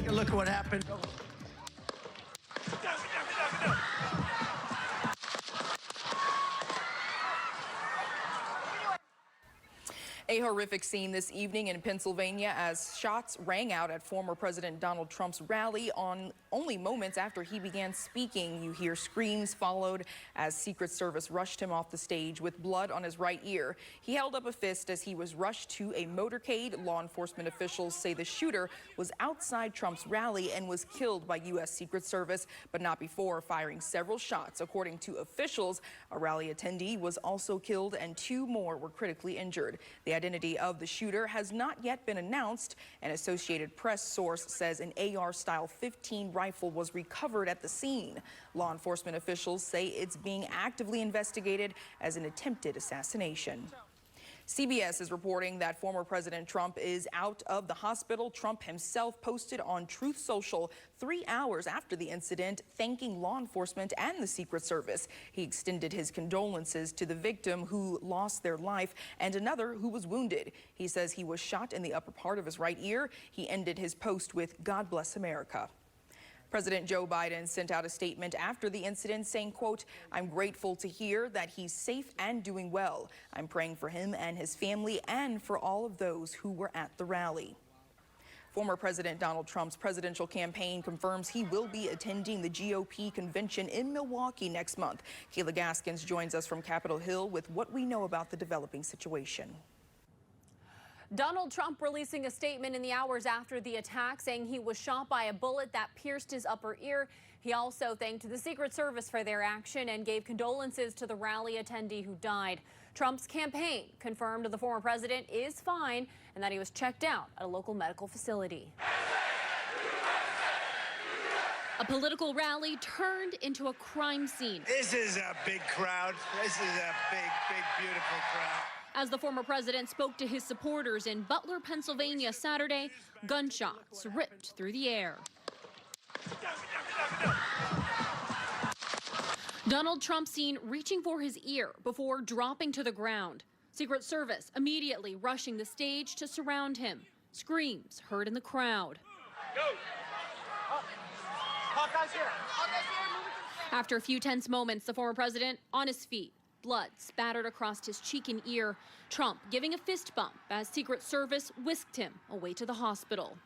Take a look at what happened. A horrific scene this evening in Pennsylvania as shots rang out at former President Donald Trump's rally on only moments after he began speaking. You hear screams followed as Secret Service rushed him off the stage with blood on his right ear. He held up a fist as he was rushed to a motorcade. Law enforcement officials say the shooter was outside Trump's rally and was killed by U.S. Secret Service, but not before firing several shots. According to officials, a rally attendee was also killed and 2 more were critically injured. The identity of the shooter has not yet been announced. An Associated Press source says an AR-style 15 rifle was recovered at the scene. Law enforcement officials say it's being actively investigated as an attempted assassination. CBS is reporting that former President Trump is out of the hospital. Trump himself posted on Truth Social 3 hours after the incident, thanking law enforcement and the Secret Service. He extended his condolences to the victim who lost their life and another who was wounded. He says he was shot in the upper part of his right ear. He ended his post with "God bless America." President Joe Biden sent out a statement after the incident saying, quote, "I'm grateful to hear that he's safe and doing well. I'm praying for him and his family and for all of those who were at the rally." Former President Donald Trump's presidential campaign confirms he will be attending the GOP convention in Milwaukee next month. Kayla Gaskins joins us from Capitol Hill with what we know about the developing situation. Donald Trump releasing a statement in the hours after the attack saying he was shot by a bullet that pierced his upper ear. He also thanked the Secret Service for their action and gave condolences to the rally attendee who died. Trump's campaign confirmed the former president is fine and that he was checked out at a local medical facility. A political rally turned into a crime scene. This is a big crowd. This is a big, beautiful crowd. As the former president spoke to his supporters in Butler, Pennsylvania Saturday, gunshots ripped through the air. Donald Trump seen reaching for his ear before dropping to the ground. Secret Service immediately rushing the stage to surround him. Screams heard in the crowd. After a few tense moments, the former president on his feet. Blood spattered across his cheek and ear. Trump giving a fist bump as Secret Service whisked him away to the hospital.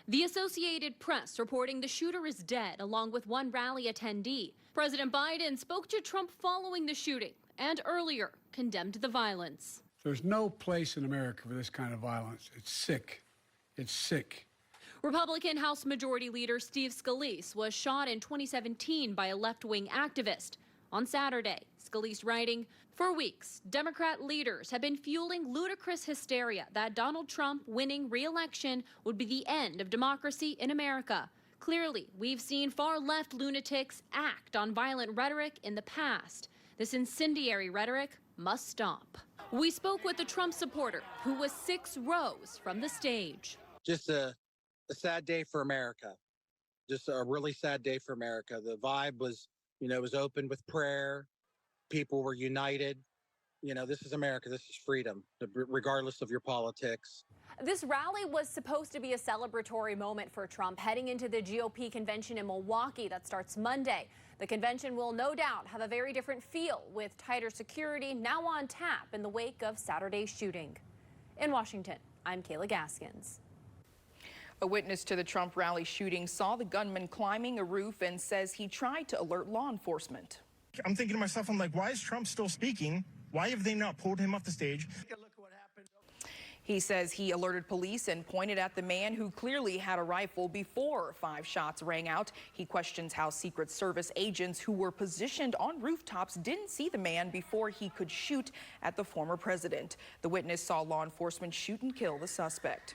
The Associated Press reporting the shooter is dead, along with 1 rally attendee. President Biden spoke to Trump following the shooting and earlier condemned the violence. There's no place in America for this kind of violence. It's sick. It's sick. Republican House Majority Leader Steve Scalise was shot in 2017 by a left-wing activist. On Saturday, Scalise writing, "For weeks, Democrat leaders have been fueling ludicrous hysteria that Donald Trump winning re-election would be the end of democracy in America. Clearly, we've seen far-left lunatics act on violent rhetoric in the past. This incendiary rhetoric must stop." We spoke with a Trump supporter who was 6 rows from the stage. Just a sad day for America. Just a really sad day for America. The vibe was, it was open with prayer. People were united. This is America. This is freedom, regardless of your politics. This rally was supposed to be a celebratory moment for Trump heading into the GOP convention in Milwaukee that starts Monday. The convention will no doubt have a very different feel with tighter security now on tap in the wake of Saturday's shooting. In Washington, I'm Kayla Gaskins. A witness to the Trump rally shooting saw the gunman climbing a roof and says he tried to alert law enforcement. I'm thinking to myself, I'm like, why is Trump still speaking? Why have they not pulled him off the stage? He says he alerted police and pointed at the man who clearly had a rifle before 5 shots rang out. He questions how Secret Service agents who were positioned on rooftops didn't see the man before he could shoot at the former president. The witness saw law enforcement shoot and kill the suspect.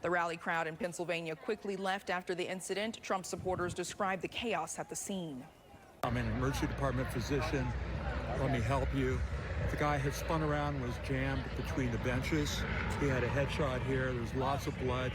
The rally crowd in Pennsylvania quickly left after the incident. Trump supporters described the chaos at the scene. I'm an emergency department physician. Let me help you. The guy had spun around and was jammed between the benches. He had a headshot here. There was lots of blood.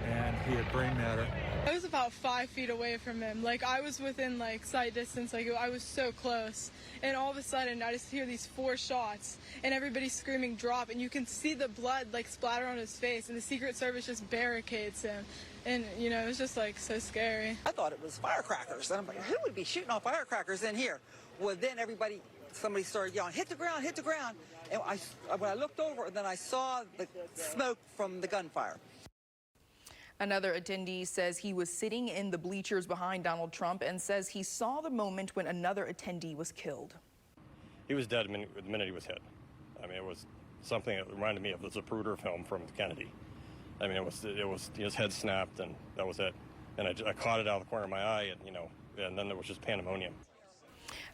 and he had brain matter. I was about 5 feet away from him. Like, I was within, like, sight distance. Like, I was so close. And all of a sudden, I just hear these 4 shots, and everybody's screaming, drop, and you can see the blood, like, splatter on his face, and the Secret Service just barricades him. And, you know, it was just, like, so scary. I thought it was firecrackers. And I'm like, who would be shooting off firecrackers in here? Well, then somebody started yelling, hit the ground, hit the ground. And when I looked over, then I saw the smoke from the gunfire. Another attendee says he was sitting in the bleachers behind Donald Trump and says he saw the moment when another attendee was killed. He was dead the minute he was hit. I mean, it was something that reminded me of the Zapruder film from Kennedy. I mean, it was his head snapped, and that was it. And I caught it out of the corner of my eye, and and then there was just pandemonium.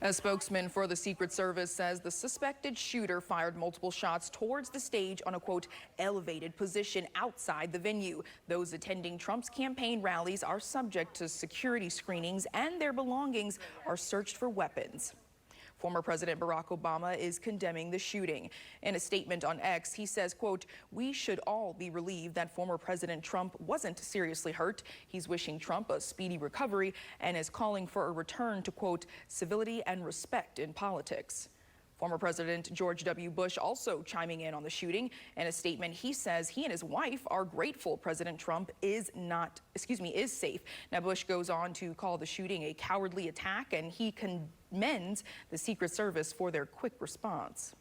A spokesman for the Secret Service says the suspected shooter fired multiple shots towards the stage on a, quote, elevated position outside the venue. Those attending Trump's campaign rallies are subject to security screenings, and their belongings are searched for weapons. Former President Barack Obama is condemning the shooting. In a statement on X, he says, quote, we should all be relieved that former President Trump wasn't seriously hurt. He's wishing Trump a speedy recovery and is calling for a return to, quote, civility and respect in politics. Former President George W. Bush also chiming in on the shooting. In a statement, he says he and his wife are grateful President Trump is safe. Now, Bush goes on to call the shooting a cowardly attack, and he commends the Secret Service for their quick response.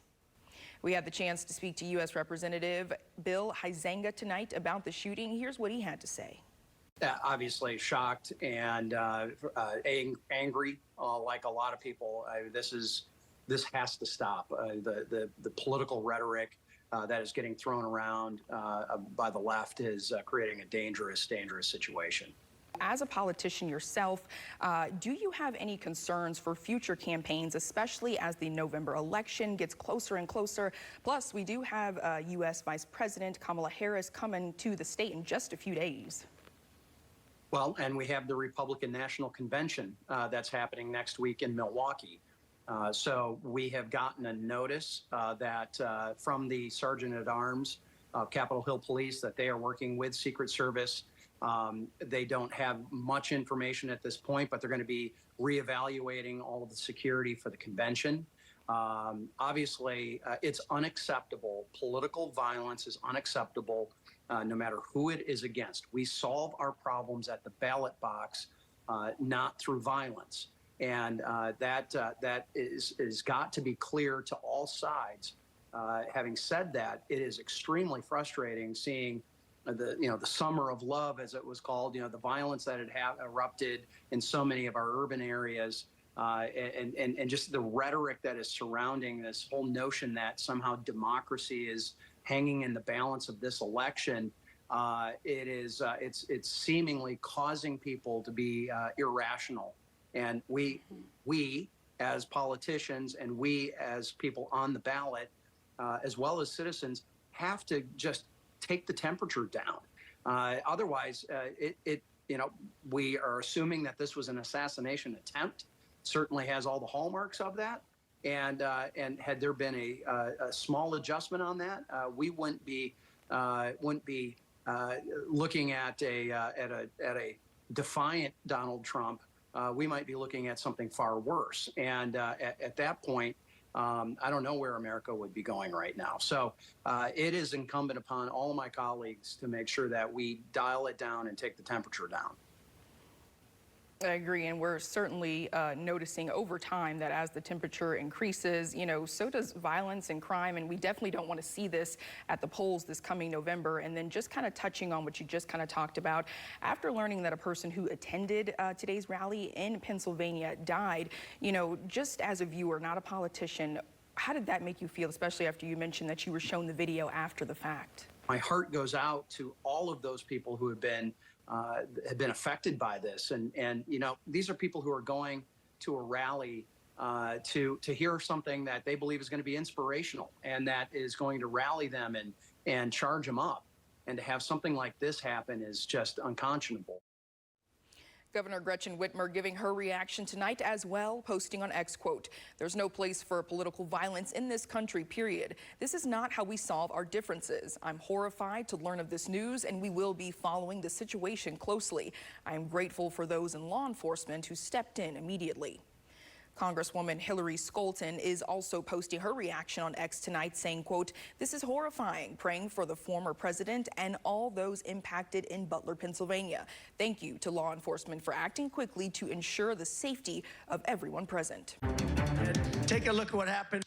We had the chance to speak to U.S. Representative Bill Huizenga tonight about the shooting. Here's what he had to say. Obviously shocked and angry, like a lot of people. This has to stop. The political rhetoric that is getting thrown around by the left is creating a dangerous situation. As a politician yourself, do you have any concerns for future campaigns, especially as the November election gets closer and closer? Plus, we do have U.S. Vice President Kamala Harris coming to the state in just a few days. Well, and we have the Republican National Convention that's happening next week in Milwaukee. So we have gotten a notice that from the Sergeant at Arms, Capitol Hill Police, that they are working with Secret Service. They don't have much information at this point, but they're going to be reevaluating all of the security for the convention. Obviously, it's unacceptable. Political violence is unacceptable, no matter who it is against. We solve our problems at the ballot box, not through violence. And that is got to be clear to all sides. Having said that, it is extremely frustrating seeing the summer of love, as it was called, the violence that had erupted in so many of our urban areas, and just the rhetoric that is surrounding this whole notion that somehow democracy is hanging in the balance of this election. It's seemingly causing people to be irrational. And we as politicians and we as people on the ballot, as well as citizens, have to just take the temperature down. Otherwise, we are assuming that this was an assassination attempt. Certainly has all the hallmarks of that. And had there been a small adjustment on that, we wouldn't be looking at a defiant Donald Trump. We might be looking at something far worse. And at that point, I don't know where America would be going right now. So it is incumbent upon all of my colleagues to make sure that we dial it down and take the temperature down. I agree, and we're certainly noticing over time that as the temperature increases, so does violence and crime, and we definitely don't want to see this at the polls this coming November. And then just kind of touching on what you just kind of talked about, after learning that a person who attended today's rally in Pennsylvania died, just as a viewer, not a politician, how did that make you feel, especially after you mentioned that you were shown the video after the fact? My heart goes out to all of those people who have been affected by this, and these are people who are going to a rally to hear something that they believe is going to be inspirational and that is going to rally them and charge them up, and to have something like this happen is just unconscionable. Governor Gretchen Whitmer giving her reaction tonight as well, posting on X, quote, "There's no place for political violence in this country, period. This is not how we solve our differences. I'm horrified to learn of this news, and we will be following the situation closely. I am grateful for those in law enforcement who stepped in immediately." Congresswoman Hillary Scholten is also posting her reaction on X tonight, saying, quote, "This is horrifying, praying for the former president and all those impacted in Butler, Pennsylvania. Thank you to law enforcement for acting quickly to ensure the safety of everyone present." Take a look at what happened.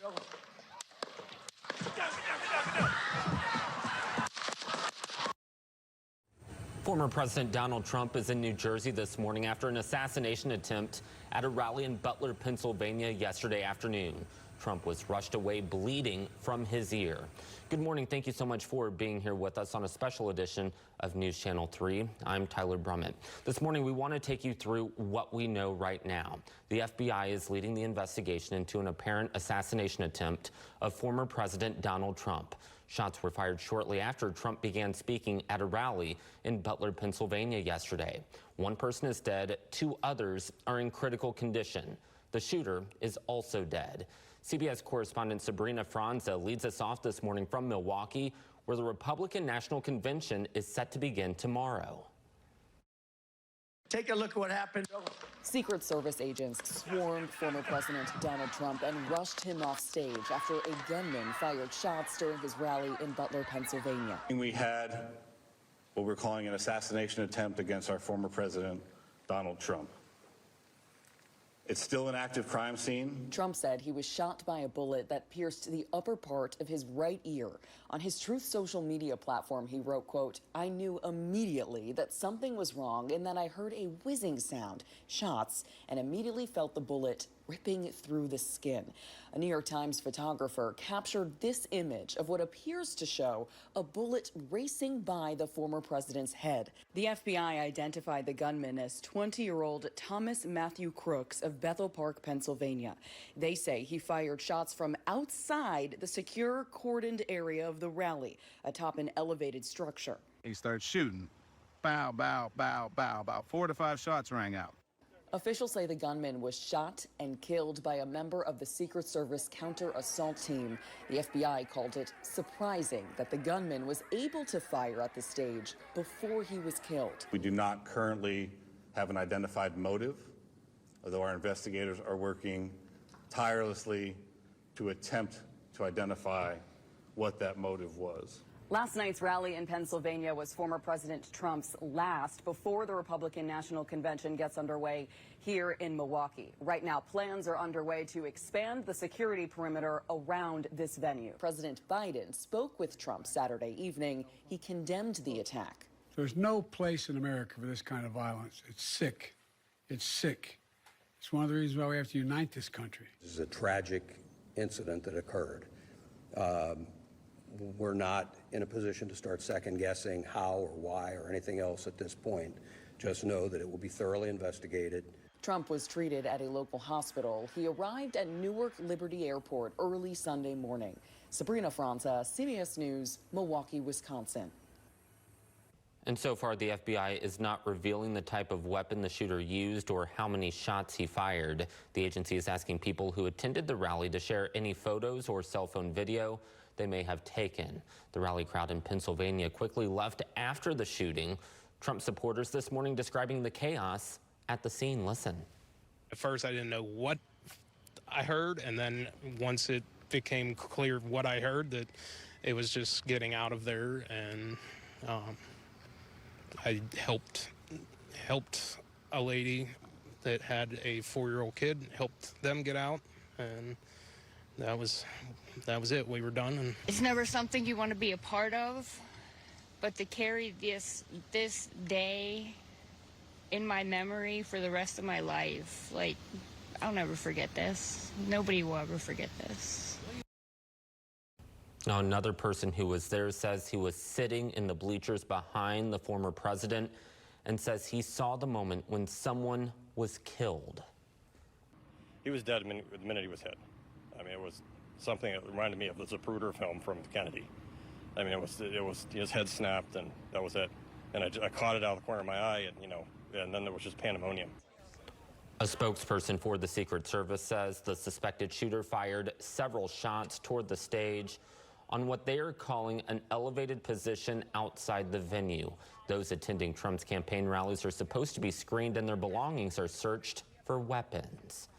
Former President Donald Trump is in New Jersey this morning after an assassination attempt at a rally in Butler, Pennsylvania yesterday afternoon. Trump was rushed away bleeding from his ear. Good morning. Thank you so much for being here with us on a special edition of News Channel 3. I'm Tyler Brummett. This morning, we want to take you through what we know right now. The FBI is leading the investigation into an apparent assassination attempt of former President Donald Trump. Shots were fired shortly after Trump began speaking at a rally in Butler, Pennsylvania yesterday. One person is dead, 2 others are in critical condition. The shooter is also dead. CBS correspondent Sabrina Franza leads us off this morning from Milwaukee, where the Republican National Convention is set to begin tomorrow. Take a look at what happened. Secret Service agents swarmed former President Donald Trump and rushed him off stage after a gunman fired shots during his rally in Butler, Pennsylvania. We had what we're calling an assassination attempt against our former president, Donald Trump. It's still an active crime scene. Trump said he was shot by a bullet that pierced the upper part of his right ear. On his Truth social media platform, he wrote, quote, "I knew immediately that something was wrong and then I heard a whizzing sound, shots, and immediately felt the bullet ripping through the skin." A New York Times photographer captured this image of what appears to show a bullet racing by the former president's head. The FBI identified the gunman as 20-year-old Thomas Matthew Crooks of Bethel Park, Pennsylvania. They say he fired shots from outside the secure cordoned area of the rally, atop an elevated structure. He started shooting. Bow, bow, bow, bow. About 4 to 5 shots rang out. Officials say the gunman was shot and killed by a member of the Secret Service counter-assault team. The FBI called it surprising that the gunman was able to fire at the stage before he was killed. We do not currently have an identified motive, although our investigators are working tirelessly to attempt to identify what that motive was. Last night's rally in Pennsylvania was former President Trump's last before the Republican National Convention gets underway here in Milwaukee. Right now, plans are underway to expand the security perimeter around this venue. President Biden spoke with Trump Saturday evening. He condemned the attack. There's no place in America for this kind of violence. It's sick. It's sick. It's one of the reasons why we have to unite this country. This is a tragic incident that occurred. We're not in a position to start second-guessing how or why or anything else at this point. Just know that it will be thoroughly investigated. Trump was treated at a local hospital. He arrived at Newark Liberty Airport early Sunday morning. Sabrina Franza, CBS News, Milwaukee, Wisconsin. And so far, the FBI is not revealing the type of weapon the shooter used or how many shots he fired. The agency is asking people who attended the rally to share any photos or cell phone video they may have taken. The rally crowd in Pennsylvania quickly left after the shooting. Trump supporters this morning describing the chaos at the scene. Listen. At first, I didn't know what I heard, and then once it became clear what I heard, that it was just getting out of there, and I helped a lady that had a 4-year-old kid, helped them get out, and that was it. We were done. And it's never something you want to be a part of, but to carry this day in my memory for the rest of my life, like, I'll never forget this. Nobody will ever forget this. Now, another person who was there says he was sitting in the bleachers behind the former president and says he saw the moment when someone was killed. He was dead the minute he was hit. I mean, it was something that reminded me of the Zapruder film from Kennedy. I mean, it was his head snapped, and that was it. And I caught it out of the corner of my eye, and and then there was just pandemonium. A spokesperson for the Secret Service says the suspected shooter fired several shots toward the stage on what they are calling an elevated position outside the venue. Those attending Trump's campaign rallies are supposed to be screened and their belongings are searched for weapons.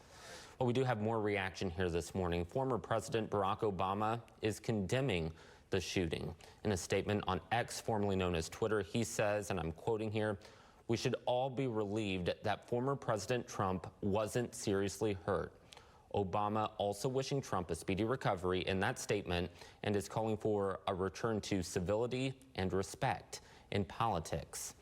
Well, we do have more reaction here this morning. Former President Barack Obama is condemning the shooting. In a statement on X, formerly known as Twitter, he says, and I'm quoting here, "We should all be relieved that former President Trump wasn't seriously hurt." Obama also wishing Trump a speedy recovery in that statement and is calling for a return to civility and respect in politics.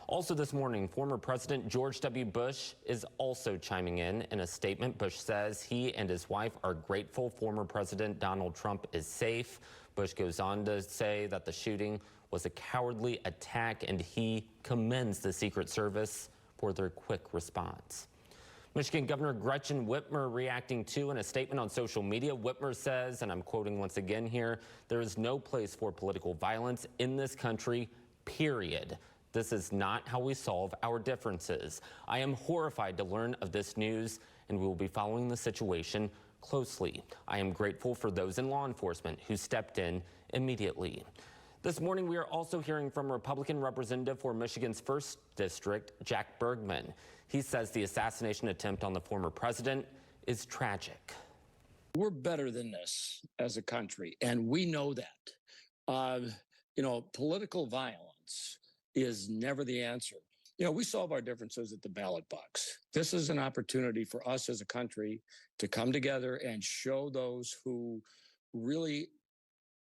Also this morning, former President George W. Bush is also chiming in. In a statement, Bush says he and his wife are grateful former President Donald Trump is safe. Bush goes on to say that the shooting was a cowardly attack and he commends the Secret Service for their quick response. Michigan Governor Gretchen Whitmer reacting to in a statement on social media. Whitmer says, and I'm quoting once again here, "There is no place for political violence in this country, period. This is not how we solve our differences. I am horrified to learn of this news, and we will be following the situation closely. I am grateful for those in law enforcement who stepped in immediately." This morning, we are also hearing from Republican Representative for Michigan's 1st District, Jack Bergman. He says the assassination attempt on the former president is tragic. We're better than this as a country, and we know that. Political violence is never the answer. We solve our differences at the ballot box. This is an opportunity for us as a country to come together and show those who really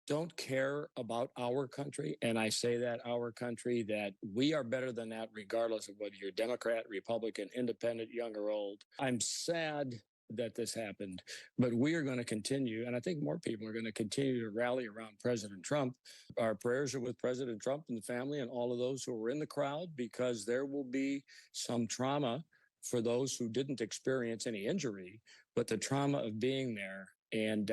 don't care about our country, and I say that our country, that we are better than that regardless of whether you're Democrat, Republican, independent, young or old. I'm sad that this happened, but we are going to continue, and I think more people are going to continue to rally around President Trump. Our prayers are with President Trump and the family and all of those who were in the crowd, because there will be some trauma for those who didn't experience any injury, but the trauma of being there. And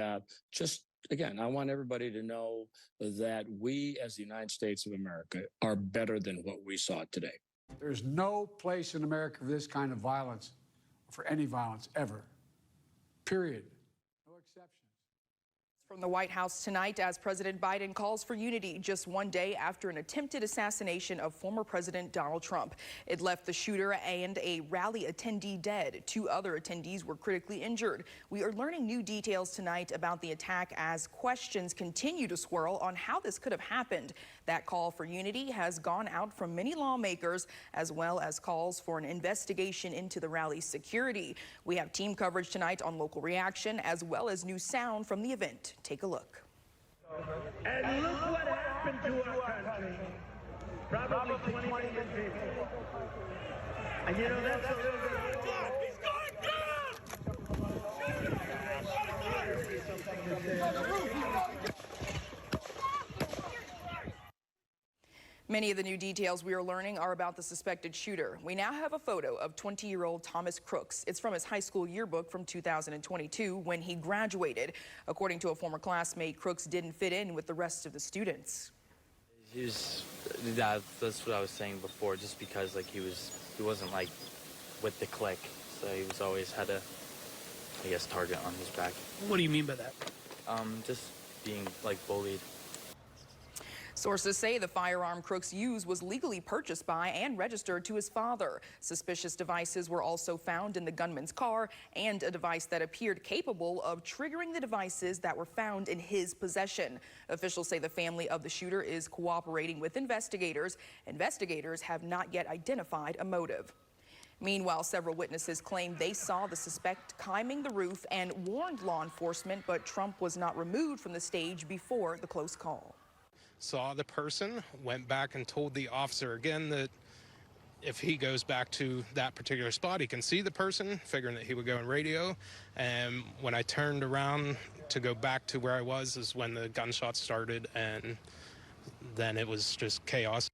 again, I want everybody to know that we as the United States of America are better than what we saw today. There's no place in America for this kind of violence, for any violence ever. Period. No exceptions. From the White House tonight, as President Biden calls for unity just one day after an attempted assassination of former President Donald Trump. It left the shooter and a rally attendee dead. 2 other attendees were critically injured. We are learning new details tonight about the attack as questions continue to swirl on how this could have happened. That call for unity has gone out from many lawmakers, as well as calls for an investigation into the rally's security. We have team coverage tonight on local reaction, as well as new sound from the event. Take a look. And look what happened to our country. Probably 20 million people. And that's a little bit. He's going down! Many of the new details we are learning are about the suspected shooter. We now have a photo of 20-year-old Thomas Crooks. It's from his high school yearbook from 2022 when he graduated. According to a former classmate, Crooks didn't fit in with the rest of the students. That's what I was saying before, just because he wasn't with the clique, so he was always had a, target on his back. What do you mean by that? Just being bullied. Sources say the firearm Crooks used was legally purchased by and registered to his father. Suspicious devices were also found in the gunman's car, and a device that appeared capable of triggering the devices that were found in his possession. Officials say the family of the shooter is cooperating with investigators. Investigators have not yet identified a motive. Meanwhile, several witnesses claim they saw the suspect climbing the roof and warned law enforcement, but Trump was not removed from the stage before the close call. Saw the person, went back and told the officer again that if he goes back to that particular spot, he can see the person, figuring that he would go on radio. And when I turned around to go back to where I was is when the gunshots started, and then it was just chaos.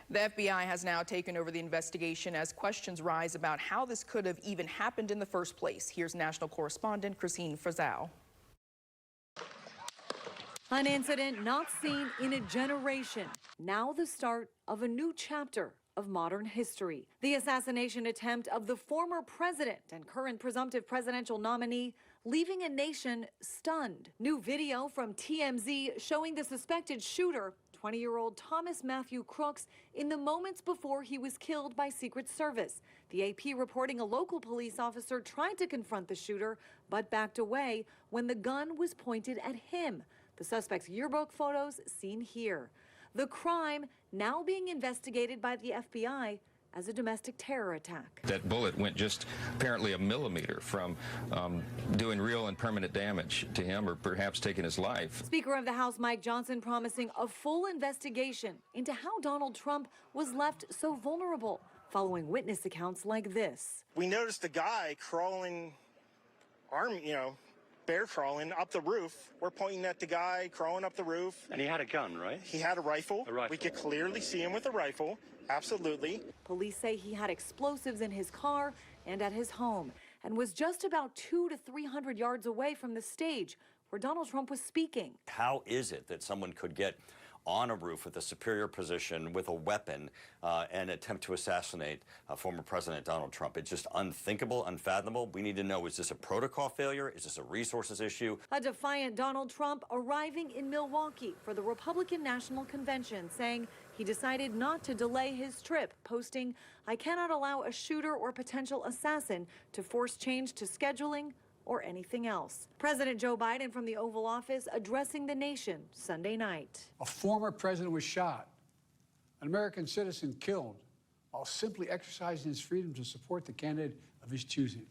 The FBI has now taken over the investigation as questions rise about how this could have even happened in the first place. Here's national correspondent Christine Frazao. An incident not seen in a generation. Now the start of a new chapter of modern history. The assassination attempt of the former president and current presumptive presidential nominee, leaving a nation stunned. New video from TMZ showing the suspected shooter, 20-year-old Thomas Matthew Crooks, in the moments before he was killed by Secret Service. The AP reporting a local police officer tried to confront the shooter, but backed away when the gun was pointed at him. The suspect's yearbook photos seen here. The crime now being investigated by the FBI as a domestic terror attack. That bullet went just apparently a millimeter from doing real and permanent damage to him or perhaps taking his life. Speaker of the House Mike Johnson promising a full investigation into how Donald Trump was left so vulnerable following witness accounts like this. We noticed a guy crawling, bear crawling up the roof. We're pointing at the guy crawling up the roof. And he had a gun, right? He had a rifle. We could clearly see him with a rifle. Absolutely. Police say he had explosives in his car and at his home and was just about 200 to 300 yards away from the stage where Donald Trump was speaking. How is it that someone could get on a roof with a superior position with a weapon and attempt to assassinate former President Donald Trump? It's just unthinkable, unfathomable. We need to know, is this a protocol failure? Is this a resources issue? A defiant Donald Trump arriving in Milwaukee for the Republican National Convention, saying he decided not to delay his trip, posting, "I cannot allow a shooter or potential assassin to force change to scheduling or anything else." President Joe Biden from the Oval Office addressing the nation Sunday night. A former president was shot, an American citizen killed, while simply exercising his freedom to support the candidate of his choosing.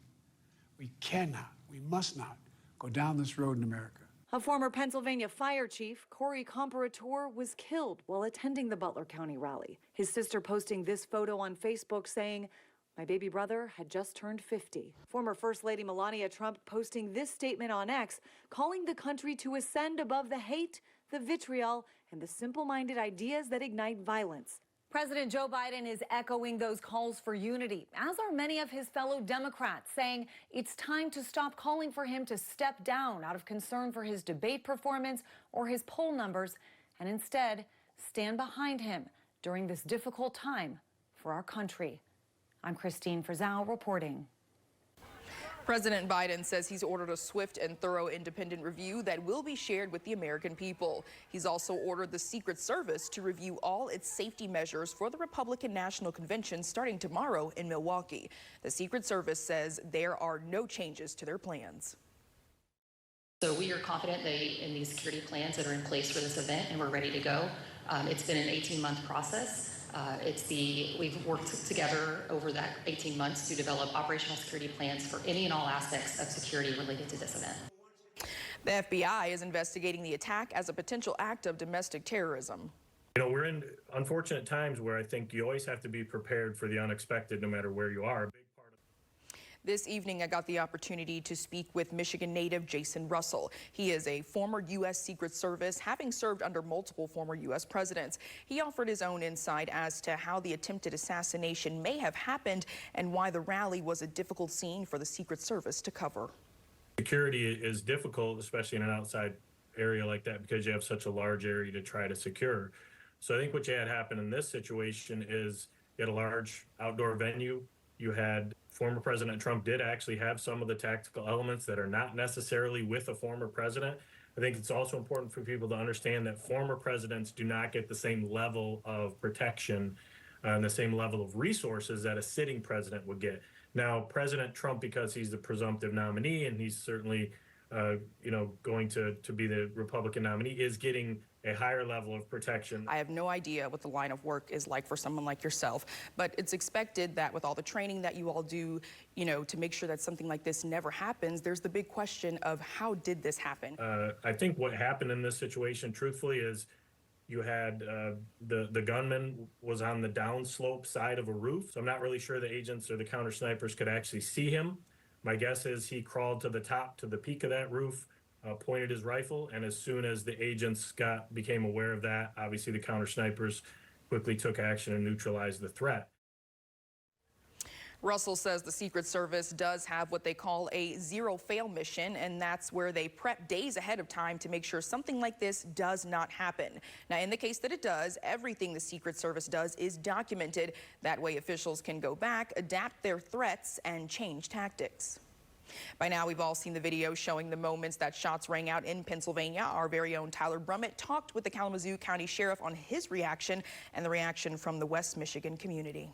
We cannot, we must not go down this road in America. A former Pennsylvania fire chief, Corey Comparator, was killed while attending the Butler County rally. His sister posting this photo on Facebook saying, "My baby brother had just turned 50. Former First Lady Melania Trump posting this statement on X, calling the country to ascend above the hate, the vitriol, and the simple-minded ideas that ignite violence. President Joe Biden is echoing those calls for unity, as are many of his fellow Democrats, saying it's time to stop calling for him to step down out of concern for his debate performance or his poll numbers, and instead stand behind him during this difficult time for our country. I'm Christine Frizzell reporting. President Biden says he's ordered a swift and thorough independent review that will be shared with the American people. He's also ordered the Secret Service to review all its safety measures for the Republican National Convention starting tomorrow in Milwaukee. The Secret Service says there are no changes to their plans. So we are confident in these security plans that are in place for this event, and we're ready to go. It's been an 18-month process. We've worked together over that 18 months to develop operational security plans for any and all aspects of security related to this event. The FBI is investigating the attack as a potential act of domestic terrorism. You know, we're in unfortunate times where I think you always have to be prepared for the unexpected no matter where you are. This evening, I got the opportunity to speak with Michigan native Jason Russell. He is a former U.S. Secret Service, having served under multiple former U.S. presidents. He offered his own insight as to how the attempted assassination may have happened and why the rally was a difficult scene for the Secret Service to cover. Security is difficult, especially in an outside area like that, because you have such a large area to try to secure. So I think what you had happen in this situation is you had a large outdoor venue. You had former President Trump did actually have some of the tactical elements that are not necessarily with a former president. I think it's also important for people to understand that former presidents do not get the same level of protection and the same level of resources that a sitting president would get. Now, President Trump, because he's the presumptive nominee and he's certainly going to be the Republican nominee, is getting a higher level of protection. I have no idea what the line of work is like for someone like yourself, but it's expected that with all the training that you all do, to make sure that something like this never happens, there's the big question of how did this happen? I think what happened in this situation, truthfully, is you had the gunman was on the downslope side of a roof. So I'm not really sure the agents or the counter snipers could actually see him. My guess is he crawled to the top, to the peak of that roof, pointed his rifle, and as soon as the agents became aware of that, obviously the counter snipers quickly took action and neutralized the threat. Russell says the Secret Service does have what they call a zero-fail mission, and that's where they prep days ahead of time to make sure something like this does not happen. Now, in the case that it does, everything the Secret Service does is documented. That way, officials can go back, adapt their threats, and change tactics. By now, we've all seen the video showing the moments that shots rang out in Pennsylvania. Our very own Tyler Brummett talked with the Kalamazoo County Sheriff on his reaction and the reaction from the West Michigan community.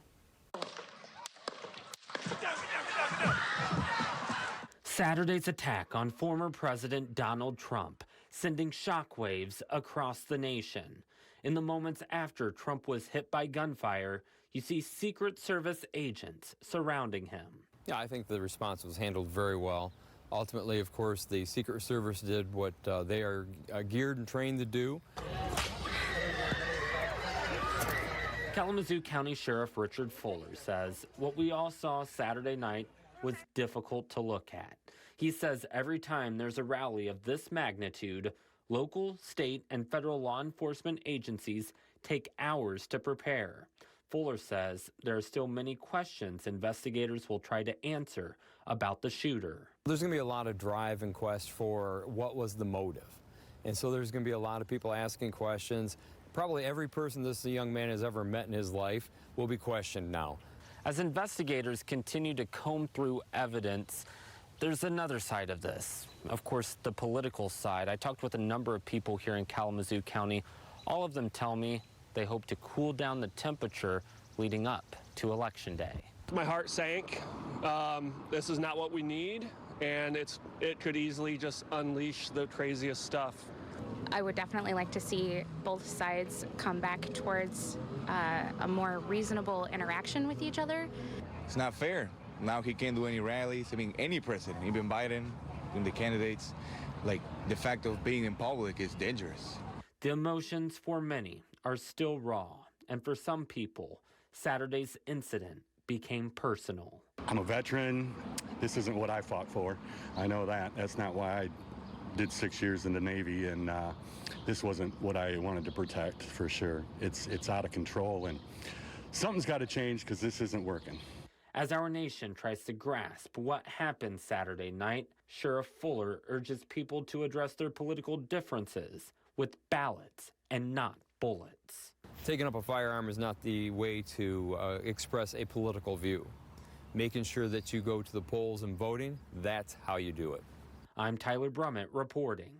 Saturday's attack on former President Donald Trump sending shockwaves across the nation. In the moments after Trump was hit by gunfire, you see Secret Service agents surrounding him. Yeah, I think the response was handled very well. Ultimately, of course, the Secret Service did what they are geared and trained to do. Kalamazoo County Sheriff Richard Fuller says what we all saw Saturday night was difficult to look at. He says every time there's a rally of this magnitude, local, state, and federal law enforcement agencies take hours to prepare. Fuller says there are still many questions investigators will try to answer about the shooter. There's going to be a lot of drive and quest for what was the motive. And so there's going to be a lot of people asking questions. Probably every person this young man has ever met in his life will be questioned now. As investigators continue to comb through evidence, there's another side of this. Of course, the political side. I talked with a number of people here in Kalamazoo County. All of them tell me they hope to cool down the temperature leading up to Election Day. My heart sank. This is not what we need, and it could easily just unleash the craziest stuff. I would definitely like to see both sides come back towards a more reasonable interaction with each other. It's not fair. Now he can't do any rallies. I mean, any president, even Biden, even the candidates, like the fact of being in public is dangerous. The emotions for many are still raw, and for some people, Saturday's incident became personal. I'm a veteran. This isn't what I fought for. I know that. That's not why I did 6 years in the Navy, and this wasn't what I wanted to protect, for sure. It's out of control, and something's got to change because this isn't working. As our nation tries to grasp what happened Saturday night, Sheriff Fuller urges people to address their political differences with ballots and not bullets. Taking up a firearm is not the way to express a political view. Making sure that you go to the polls and voting, that's how you do it. I'm Tyler Brummett reporting.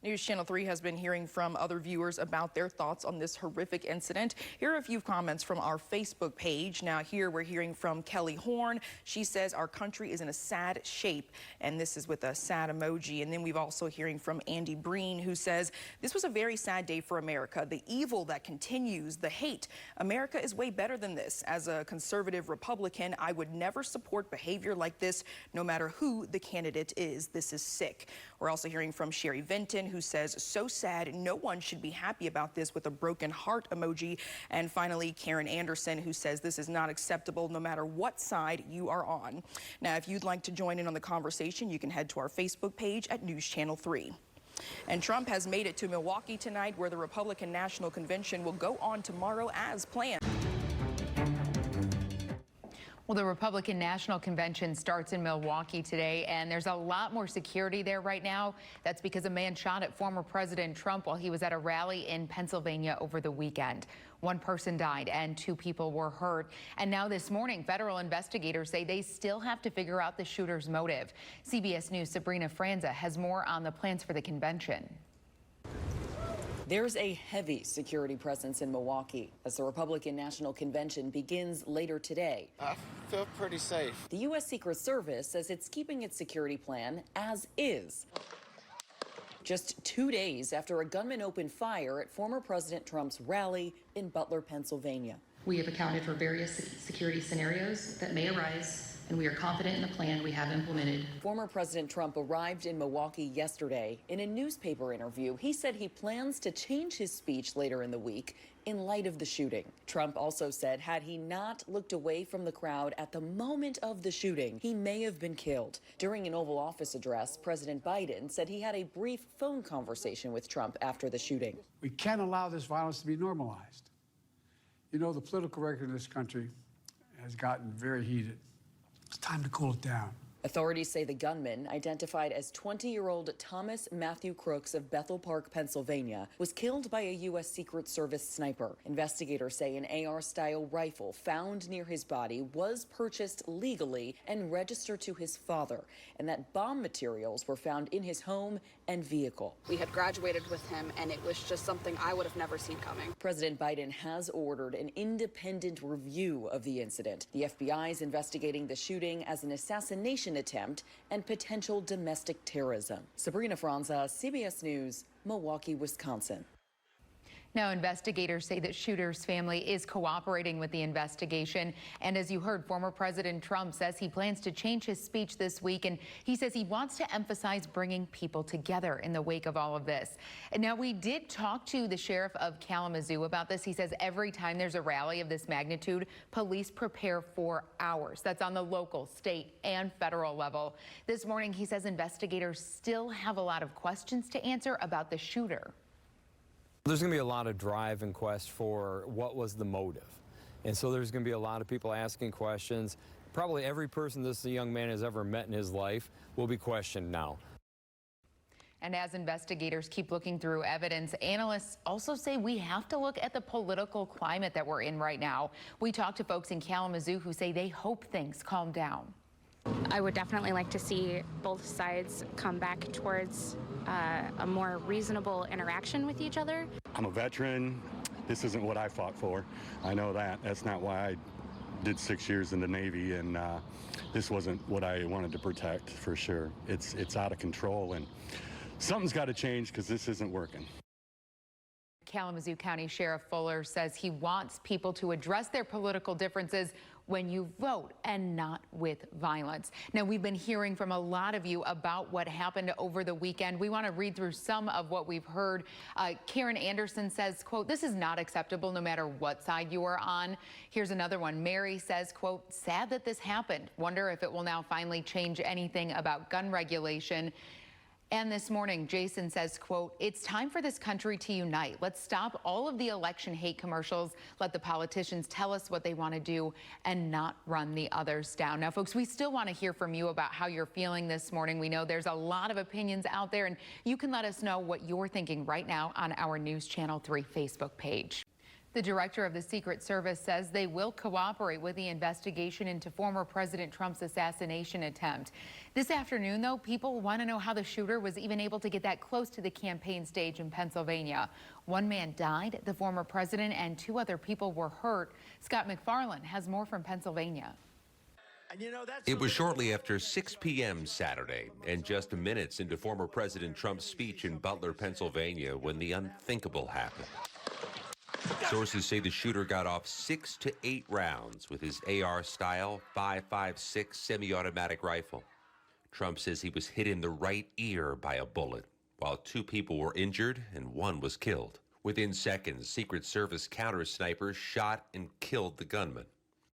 News Channel 3 has been hearing from other viewers about their thoughts on this horrific incident. Here are a few comments from our Facebook page. Now here we're hearing from Kelly Horn. She says our country is in a sad shape, and this is with a sad emoji. And then we've also hearing from Andy Breen, who says this was a very sad day for America. The evil that continues, the hate. America is way better than this. As a conservative Republican, I would never support behavior like this, no matter who the candidate is. This is sick. We're also hearing from Sherry Vinton, who says, so sad, no one should be happy about this, with a broken heart emoji. And finally, Karen Anderson, who says this is not acceptable no matter what side you are on. Now, if you'd like to join in on the conversation, you can head to our Facebook page at News Channel 3. And Trump has made it to Milwaukee tonight, where the Republican National Convention will go on tomorrow as planned. Well, the Republican National Convention starts in Milwaukee today, and there's a lot more security there right now. That's because a man shot at former President Trump while he was at a rally in Pennsylvania over the weekend. One person died and 2 people were hurt. And now this morning, federal investigators say they still have to figure out the shooter's motive. CBS News' Sabrina Franza has more on the plans for the convention. There's a heavy security presence in Milwaukee as the Republican National Convention begins later today. I feel pretty safe. The U.S. Secret Service says it's keeping its security plan as is. Just 2 days after a gunman opened fire at former President Trump's rally in Butler, Pennsylvania. We have accounted for various security scenarios that may arise, and we are confident in the plan we have implemented. Former President Trump arrived in Milwaukee yesterday. In a newspaper interview, he said he plans to change his speech later in the week in light of the shooting. Trump also said had he not looked away from the crowd at the moment of the shooting, he may have been killed. During an Oval Office address, President Biden said he had a brief phone conversation with Trump after the shooting. We can't allow this violence to be normalized. You know, the political record in this country has gotten very heated. It's time to cool it down. Authorities say the gunman, identified as 20-year-old Thomas Matthew Crooks of Bethel Park, Pennsylvania, was killed by a U.S. Secret Service sniper. Investigators say an AR-style rifle found near his body was purchased legally and registered to his father, and that bomb materials were found in his home and vehicle. We had graduated with him, and it was just something I would have never seen coming. President Biden has ordered an independent review of the incident. The FBI is investigating the shooting as an assassination attempt and potential domestic terrorism. Sabrina Franza, CBS News, Milwaukee, Wisconsin. Now, investigators say that shooter's family is cooperating with the investigation. And as you heard, former President Trump says he plans to change his speech this week. And he says he wants to emphasize bringing people together in the wake of all of this. And now, we did talk to the sheriff of Kalamazoo about this. He says every time there's a rally of this magnitude, police prepare for hours. That's on the local, state, and federal level. This morning, he says investigators still have a lot of questions to answer about the shooter. There's going to be a lot of drive and quest for what was the motive. And so there's going to be a lot of people asking questions. Probably every person this young man has ever met in his life will be questioned now. And as investigators keep looking through evidence, analysts also say we have to look at the political climate that we're in right now. We talked to folks in Kalamazoo who say they hope things calm down. I would definitely like to see both sides come back towards a more reasonable interaction with each other. I'm a veteran. This isn't what I fought for. I know that. That's not why I did 6 years in the Navy, and this wasn't what I wanted to protect, for sure. It's out of control, and something's got to change because this isn't working. Kalamazoo County Sheriff Fuller says he wants people to address their political differences when you vote and not with violence. Now, we've been hearing from a lot of you about what happened over the weekend. We want to read through some of what we've heard. Karen Anderson says, quote, "This is not acceptable no matter what side you are on." Here's another one. Mary says, quote, "Sad that this happened. Wonder if it will now finally change anything about gun regulation." And this morning, Jason says, quote, "It's time for this country to unite. Let's stop all of the election hate commercials. Let the politicians tell us what they want to do and not run the others down." Now, folks, we still want to hear from you about how you're feeling this morning. We know there's a lot of opinions out there, and you can let us know what you're thinking right now on our News Channel 3 Facebook page. The director of the Secret Service says they will cooperate with the investigation into former President Trump's assassination attempt. This afternoon, though, people want to know how the shooter was even able to get that close to the campaign stage in Pennsylvania. One man died, the former president, and 2 other people were hurt. Scott McFarland has more from Pennsylvania. It was shortly after 6 p.m. Saturday, and just minutes into former President Trump's speech in Butler, Pennsylvania, when the unthinkable happened. Sources say the shooter got off 6 to 8 rounds with his AR-style 5.56 semi-automatic rifle. Trump says he was hit in the right ear by a bullet, while 2 people were injured and 1 was killed. Within seconds, Secret Service counter-snipers shot and killed the gunman.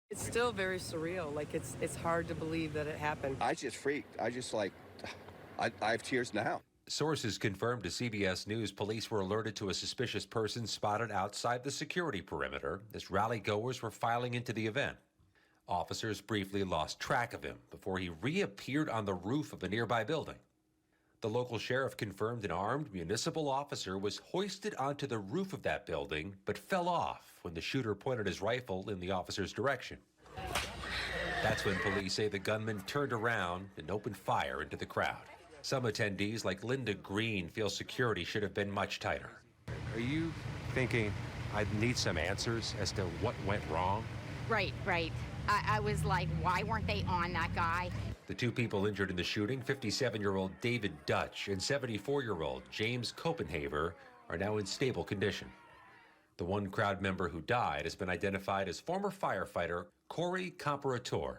It's still very surreal. Like, it's hard to believe that it happened. I just freaked. I have tears now. Sources confirmed to CBS News police were alerted to a suspicious person spotted outside the security perimeter as rally-goers were filing into the event. Officers briefly lost track of him before he reappeared on the roof of a nearby building. The local sheriff confirmed an armed municipal officer was hoisted onto the roof of that building but fell off when the shooter pointed his rifle in the officer's direction. That's when police say the gunman turned around and opened fire into the crowd. Some attendees, like Linda Green, feel security should have been much tighter. Are you thinking I need some answers as to what went wrong? Right. I was like, why weren't they on that guy? The 2 people injured in the shooting, 57-year-old David Dutch and 74-year-old James Copenhaver, are now in stable condition. The one crowd member who died has been identified as former firefighter Corey Comparator.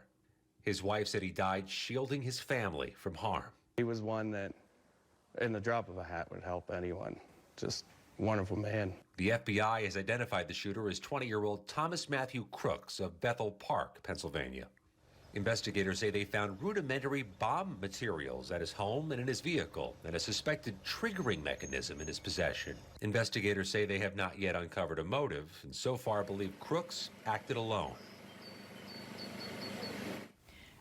His wife said he died shielding his family from harm. He was one that, in the drop of a hat, would help anyone. Just wonderful man. The FBI has identified the shooter as 20-year-old Thomas Matthew Crooks of Bethel Park, Pennsylvania. Investigators say they found rudimentary bomb materials at his home and in his vehicle, and a suspected triggering mechanism in his possession. Investigators say they have not yet uncovered a motive, and so far believe Crooks acted alone.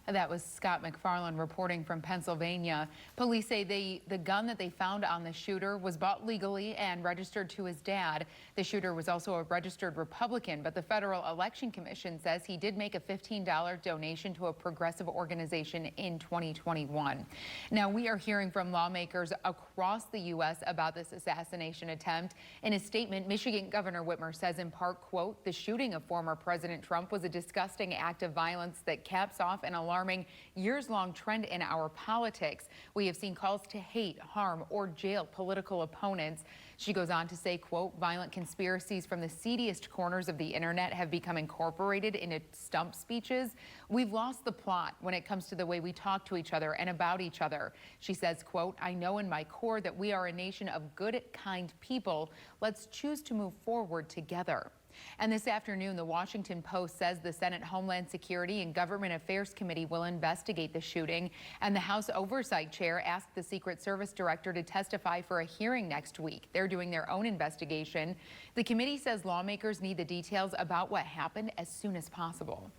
That was Scott McFarland reporting from Pennsylvania. Police say the gun that they found on the shooter was bought legally and registered to his dad. The shooter was also a registered Republican, but the Federal Election Commission says he did make a $15 donation to a progressive organization in 2021. Now, we are hearing from lawmakers across the U.S. about this assassination attempt. In a statement, Michigan Governor Whitmer says in part, quote, "The shooting of former President Trump was a disgusting act of violence that caps off an alarming years-long trend in our politics. We have seen calls to hate, harm, or jail political opponents." She goes on to say, quote, "Violent conspiracies from the seediest corners of the internet have become incorporated into stump speeches. We've lost the plot when it comes to the way we talk to each other and about each other." She says, quote, "I know in my core that we are a nation of good, kind people. Let's choose to move forward together." And this afternoon, the Washington Post says the Senate Homeland Security and Government Affairs Committee will investigate the shooting, and the House Oversight Chair asked the Secret Service Director to testify for a hearing next week. They're doing their own investigation. The committee says lawmakers need the details about what happened as soon as possible.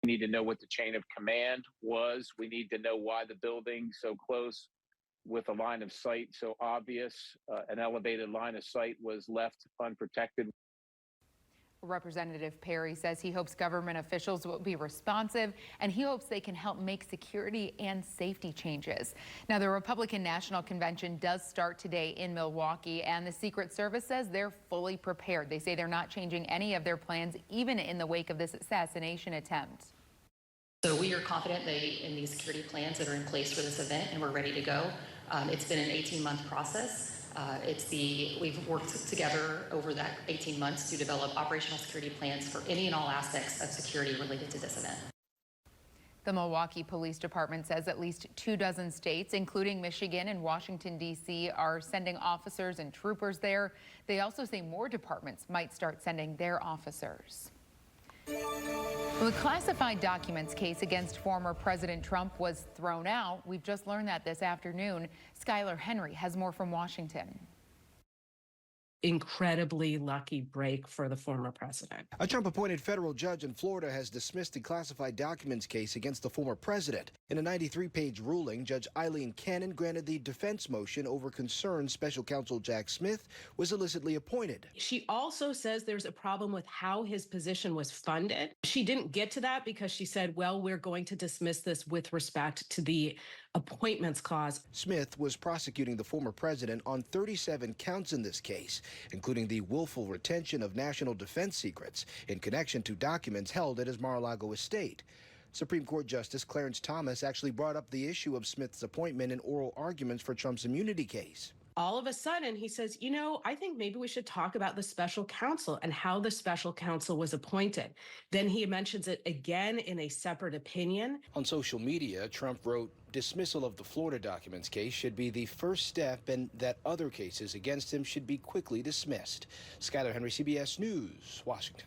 We need to know what the chain of command was. We need to know why the building so close with a line of sight so obvious, an elevated line of sight, was left unprotected. Representative Perry says he hopes government officials will be responsive, and he hopes they can help make security and safety changes. Now, the Republican National Convention does start today in Milwaukee, and the Secret Service says they're fully prepared. They say they're not changing any of their plans, even in the wake of this assassination attempt. So we are confident in these security plans that are in place for this event, and we're ready to go. It's been an 18-month process. We've worked together over that 18 months to develop operational security plans for any and all aspects of security related to this event. The Milwaukee Police Department says at least 24 states, including Michigan and Washington, D.C., are sending officers and troopers there. They also say more departments might start sending their officers. Well, the classified documents case against former President Trump was thrown out. We've just learned that this afternoon. Skylar Henry has more from Washington. Incredibly lucky break for the former president. A Trump-appointed federal judge in Florida has dismissed the classified documents case against the former president. In a 93-page ruling, Judge Eileen Cannon granted the defense motion over concerns special counsel Jack Smith was illicitly appointed. She also says there's a problem with how his position was funded. She didn't get to that because she said, well, we're going to dismiss this with respect to the appointments clause. Smith was prosecuting the former president on 37 counts in this case, including the willful retention of national defense secrets in connection to documents held at his Mar-a-Lago estate. Supreme Court Justice Clarence Thomas actually brought up the issue of Smith's appointment in oral arguments for Trump's immunity case. All of a sudden, he says, you know, I think maybe we should talk about the special counsel and how the special counsel was appointed. Then he mentions it again in a separate opinion. On social media, Trump wrote, dismissal of the Florida documents case should be the first step and that other cases against him should be quickly dismissed. Skylar Henry, CBS News, Washington.